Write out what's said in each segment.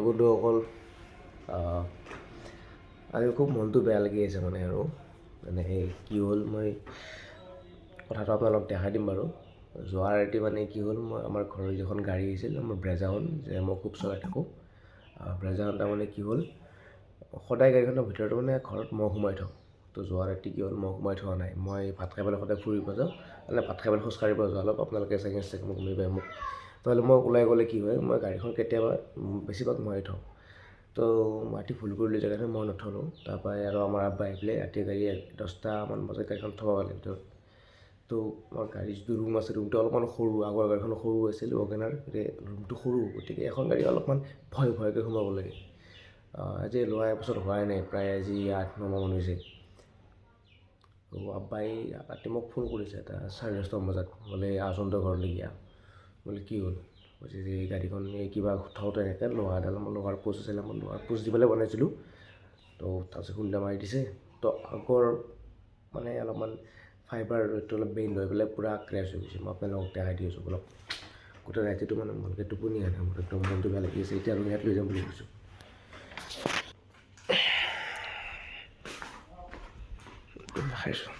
বন্ধুসকল, আজি খুব মনটো বেয়া লাগি আছে আৰু কি হ'ল মই কথাটো আপোনালোকক দেখাই দিম বাৰু। যোৱা ৰাতি কি হ'ল, মই আমাৰ ঘৰৰ যিখন গাড়ী আহিছিল আমাৰ ব্ৰেজাখন যে মই খুব চলাই থাকোঁ, ব্ৰেজাখন কি হ'ল, সদায় গাড়ীখনৰ ভিতৰত ঘৰত মই সোমাই থওঁ। তো যোৱা ৰাতি কি হ'ল, মই সোমাই থোৱা নাই। মই ভাত খাই পেলাই সদায় ফুৰিব যাওঁ, ভাত খাই পেলাই খোজকাঢ়িব যাওঁ অলপ, আপোনালোকে চাগে মোক গমেই পায় মোক। নহ'লে মই ওলাই গ'লে কি হয়, মই গাড়ীখন কেতিয়াবা বেছিভাগ মই থওঁ। তো ৰাতি ভুল কৰিলোঁ জেগাতে মই নথলোঁ। তাৰপৰা আৰু আমাৰ আব্বা আহি পেলাই ৰাতি গাড়ী 10টামান বজাত গাড়ীখন থ'ব পালে ভিতৰত। তো মোৰ গাড়ী যিটো ৰুম আছে, ৰুমটো অলপমান সৰু, আগৰ গাড়ীখন সৰু আছিল ৱাগনাৰ, ৰুমটো সৰু, গতিকে এখন গাড়ী অলপমান ভয়কৈ সোমাব লাগে। আজি লোৱা এবছৰ হোৱাই নাই, প্ৰায় আজি 8-9 মাহ হৈছে। তো আব্বাই ৰাতি মোক ফোন কৰিছে এটা 10:30 বজাত, বোলে আহচোন তই ঘৰলৈকে আহ। বোলে কি হ'ল, কৈছে যে এই গাড়ীখন কিবা থওঁতে এনেকৈ লোহাৰ পোষ্ট আছিলে, মই লোহাৰ পোষ্ট দি পেলাই বনাইছিলোঁ। তো তাৰপিছত খুন্দা মাৰি দিছে। তো আগৰ অলপমান ফাইবাৰ ৰডটো অলপ বেণ্ড হৈ পেলাই পূৰা ক্ৰেছ হৈ গৈছে। মই আপোনালোকক দেখাই দি আছোঁ অলপ। গোটেই ৰাতিটো ভালকৈ টোপনি আহে, মোৰ একদম মনটো বেয়া লাগি আছে। এতিয়া আৰু ইয়াত লৈ যাম বুলি ভাবিছোঁ। দেখাইছোঁ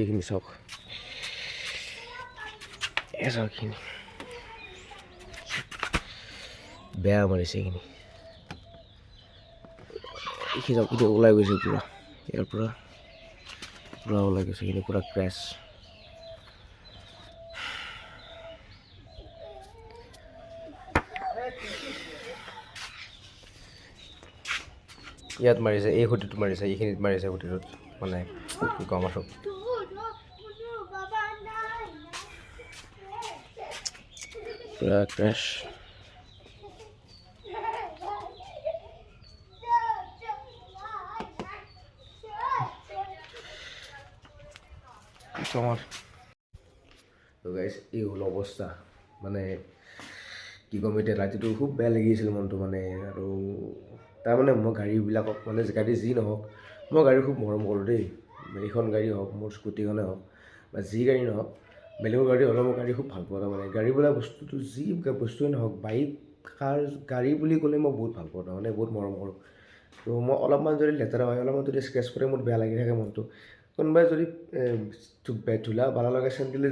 এইখিনি চাওক, চাওকখিনি বেয়া মাৰিছে। এইখিনি চাওক, এতিয়া ওলাই গৈছে পূৰা, ইয়াৰ পৰা ওলাই গৈছে, এইখিনি পূৰা ক্ৰেছ। ইয়াত মাৰিছে, এই খুঁটিটোত মাৰিছে, এইখিনিত মাৰিছে খুঁটিটোত, কি ক'ম আৰু পূৰা ক্ৰেছ। তো গাইছ, এই হ'ল অৱস্থা। কি ক'ম এতিয়া, ৰাতিটো খুব বেয়া লাগিছিল মনটো আৰু মই গাড়ীবিলাকক গাড়ী যি নহওক, মই গাড়ী খুব মৰম কৰোঁ দেই। এইখন গাড়ী হওক, মোৰ স্কুটিখনে হওক বা যি গাড়ী নহওক, বেলেগৰ গাড়ী হ'লেও মই গাড়ী খুব ভাল পাওঁ। গাড়ী বোলা বস্তুটো যি বস্তুৱে নহওক, বাইক, কাৰ, গাড়ী বুলি ক'লে মই বহুত ভাল পাওঁ, বহুত মৰম কৰোঁ। তো মই অলপমান যদি লেতেৰা হয়, অলপমান যদি স্ক্ৰেচ পৰে, মোৰ বেয়া লাগি থাকে মনটো। কোনোবাই যদি ধূলা বালা লগা চেণ্ডেল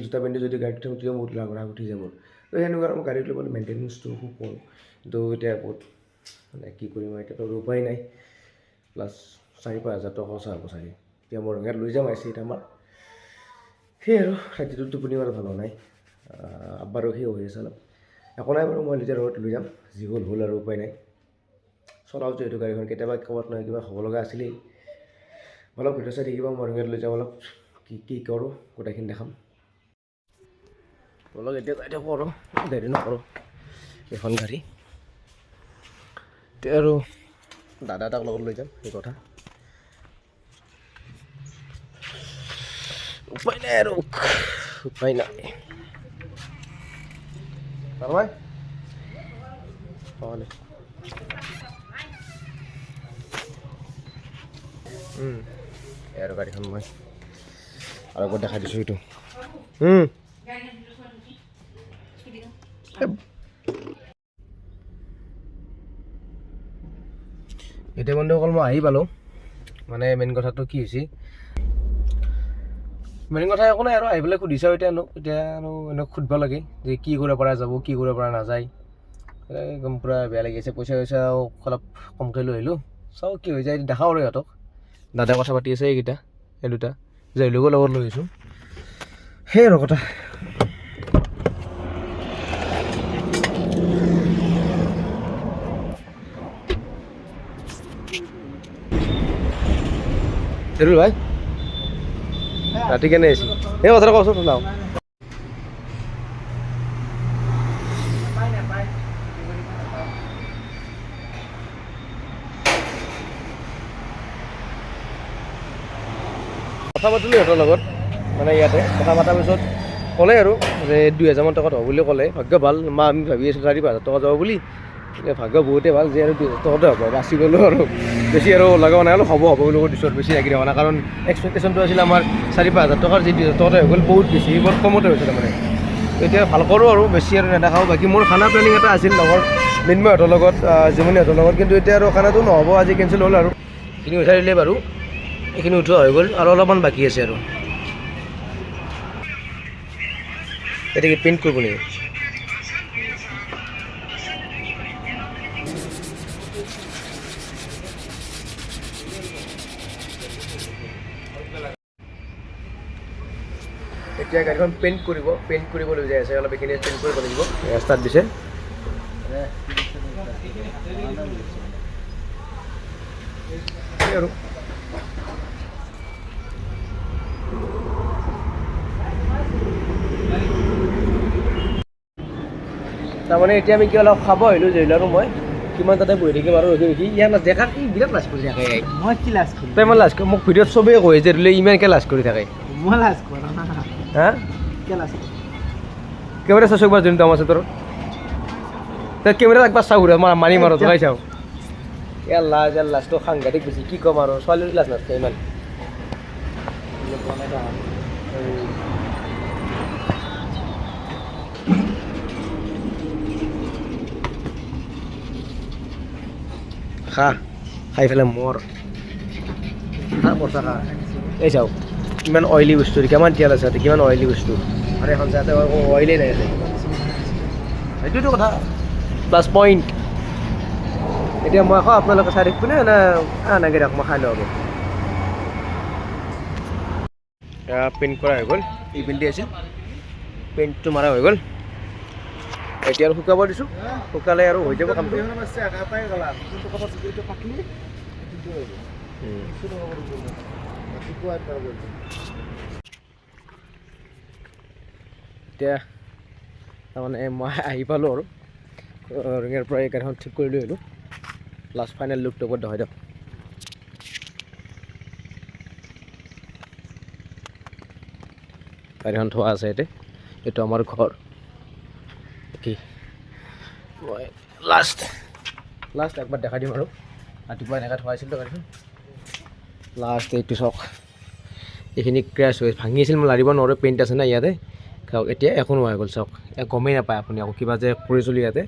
জোতা পিন্ধি যদি গাড়ীত থওঁ, তেতিয়া বহুত ৰাগ উঠি যায় মোৰ। তো সেনেকুৱা মই গাড়ীটো মেইনটেনেঞ্চটো খুব কৰোঁ। কিন্তু এতিয়া বহুত কি কৰিম, এতিয়াতো উপায় নাই। প্লাছ 4-5 হাজাৰ টকা খৰচা হ'ব চাগে। এতিয়া মই ৰঙিয়াত লৈ যাম আহিছে এতিয়া আমাৰ। সেই আৰু ৰাতিটো টোপনি মাৰা ভাল হোৱা নাই। আব্বাৰো সেই হৈ আছে অলপ। একো নাই বাৰু, মই এতিয়া ৰ'দ লৈ যাম, যি হ'ল আৰু উপায় নাই। চলাওঁ যিহেতু গাড়ীখন, কেতিয়াবা ক'ৰবাত নহয় কিবা হ'ব লগা আছিলেই। অলপ ভিডিঅ' চাই থাকিব, মই ৰঙিয়াত লৈ যাম, অলপ কি কৰোঁ গোটেইখিনি দেখাম। অলপ এতিয়া কৰোঁ, দেৰি নকৰোঁ। এখন গাড়ী এতিয়া আৰু দাদা এটাক লগত লৈ যাম, সেই কথা। উপায় নাই আৰু, উপায় নাই। আৰু গাড়ীখন মই আৰু একবাৰ দেখাই দিছোঁ এইটো। এতিয়া বন্ধুসকল মই আহি পালোঁ। মেইন কথাটো কি হৈছে, মেইন কথা একো নাই আৰু, আহি পেলাই সুধিছে এতিয়া আৰু সুধিব লাগে যে কি কৰিব পৰা যাব, কি কৰিব পৰা নাযায়। একদম পূৰা বেয়া লাগি আছে। পইচা অলপ কমকৈ লৈ আহিলোঁ, চাওঁ কি হৈ যায় দেখাওঁ আৰু সিহঁতক। দাদাই কথা পাতি আছে, এইকেইটা এই দুটা জয়লোকৰ লগত লৈ আহিছোঁ, সেই আৰু কথা। ভাই ৰাতি কেনে আহিছে, এই কথাটা কচোন শুনাও। কথা পাতিলোঁ সিহঁতৰ লগত, মানে ইয়াতে কথা পতাৰ পিছত ক'লে আৰু যে 2000 মান টকাত হ'ব বুলি ক'লে। ভাগ্য ভাল, আমি ভাবি আছোঁ 4,000 টকা যাব বুলি, ভাগ্য বহুতেই ভাল যে আৰু 2000 টকাতে হ'ব, বাচি গ'লোঁ আৰু বেছি আৰু লগা নাই আৰু হ'ব বুলি কৈ দিছোঁ আৰু বেছি লাগি থকা নাই, কাৰণ এক্সপেক্টেশ্যনটো আছিল আমাৰ 4,000-5,000 টকাৰ যি 2000 টকাতে হৈ গ'ল, বহুত বেছি, বহুত কমতে হৈছিলে মানে। এতিয়া ভাল কৰোঁ আৰু বেছি আৰু নেদেখাওঁ। বাকী মোৰ খানা প্লেনিং এটা আছিল লগৰ মৃন্ময়হঁতৰ লগত, জিমনিহঁতৰ লগত, কিন্তু এতিয়া আৰু খানাটো নহ'ব, আজি কেঞ্চেল হ'ল আৰু। এইখিনি উঠাই দিলে বাৰু, এইখিনি উঠোৱা হৈ গ'ল আৰু অলপমান বাকী আছে আৰু। এটা কি পেইণ্ট কৰিব নেকি? এতিয়া গাড়ীখন পেইণ্ট কৰিবলৈ যাই আছে, অলপ এইখিনি পেইণ্ট কৰিব লাগিব, ৰাস্তাত দিছে আৰু। তাৰমানে এতিয়া আমি কি অলপ খাব আহিলোঁ জেইল আৰু মই কিমান তাতে বহি থাকিম আৰু ৰখি ইয়াৰ লাজ দেখা কি বিৰাট লাজ কৰি থাকে। মই কি লাজ কৰিম? তই মই লাজ মোক ভিডিঅ'ত চবেই কয় যে বোলে ইমানকৈ লাজ কৰি থাকে। মই লাজ কৰা হা কিয় লাজ কৰিম? কেমেৰা চাইছোঁ একবাৰ যোন দাম আছে তোৰ, তই কেমেৰা একবাৰ চাওঁ ঘূৰা মাৰি মাৰো জগাই চাওঁ। ইয়াৰ লাজটো সাংঘাতিক বেছি, কি ক'ম আৰু ছোৱালীৰ লাজ নাথাকে ইমান। খাই পেলাই মৰ খা এই চাওক কিমান অইলি বস্তু, কিমান তেল আছে ইয়াতে, কিমান অইলি বস্তু, আৰু এখন চাতে অইলেই নাই আছে। সেইটোতো কথা প্লাছ পইণ্ট। এতিয়া মই খাওঁ, আপোনালোকে চাই থাকিব নে এনেকৈ দিয়ক, মই খাই লওঁ। পেইণ্ট কৰা হৈ গ'ল, এই পেইণ্টে আছিল, পেইণ্টটো মাৰা হৈ গ'ল। এতিয়া আৰু শুকাব দিছোঁ, শুকালে আৰু হৈ যাব কামটো। এতিয়া তাৰমানে মই আহি পালোঁ আৰু ৰঙিয়াৰ পৰা এই গাড়ীখন ঠিক কৰি লৈ আহিলোঁ। লাষ্ট ফাইনেল লুকটো ওপৰত দেখাই দিয়ক। গাড়ীখন থোৱা আছে ইয়াতে, এইটো আমাৰ ঘৰ। কি মই লাষ্ট একবাৰ দেখাই দিম আৰু ৰাতিপুৱা এনেকৈ থোৱাইছিলোঁ গাড়ীখন। লাষ্ট এইটো চাওক, এইখিনি ক্ৰেছ হৈ ভাঙিছিল, মই লাৰিব নোৱাৰোঁ, পেইণ্ট আছে না ইয়াতে। চাওক এতিয়া একো নোহোৱা হৈ গ'ল, চাওক গমেই নাপায় আপুনি আকৌ কিবা যে কৰিছিলোঁ ইয়াতে,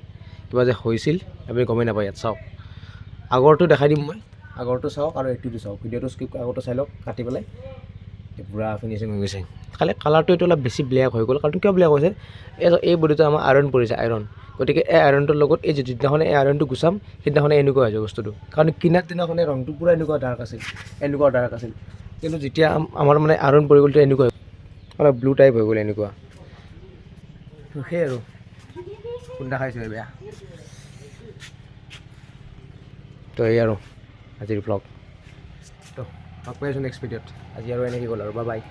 কিবা যে হৈছিল আপুনি গমেই নাপায় ইয়াত। চাওক আগৰটো দেখাই দিম মই, আগৰটো চাওক আৰু এইটোতো চাওক, ভিডিঅ'টো স্কিপ আগৰটো চাই লওক কাটি পেলাই। পূৰা ফিনিচিং হৈ গৈছে, খালি কালাৰটো এইটো অলপ বেছি ব্লেক হৈ গ'ল। কাৰণটো কিয় ব্লেক হৈছে, এই বডিটো আমাৰ আইৰণ পৰিছে, আইৰণ। গতিকে এই আইৰণটোৰ লগত এই যিদিনাখনে এই আইৰণটো গুচাম সেইদিনাখনে এনেকুৱা হৈ যায় বস্তুটো। কাৰণ কিনাৰ দিনাখনে ৰংটো পূৰা এনেকুৱা ডাৰ্ক আছিল, কিন্তু যেতিয়া আমাৰ মানে আইৰণ পৰি গ'লতো এনেকুৱা অলপ ব্লু টাইপ হৈ গ'ল এনেকুৱা। সেই আৰু খুন্দা খাইছোঁ বেয়া। তো এই আৰু আজিৰ ব্লগ, তো লগ পাই আছোঁ নেক্সট ভিডিঅ'ত। আজি আৰু এনেকৈ গ'ল আৰু বাই বাই।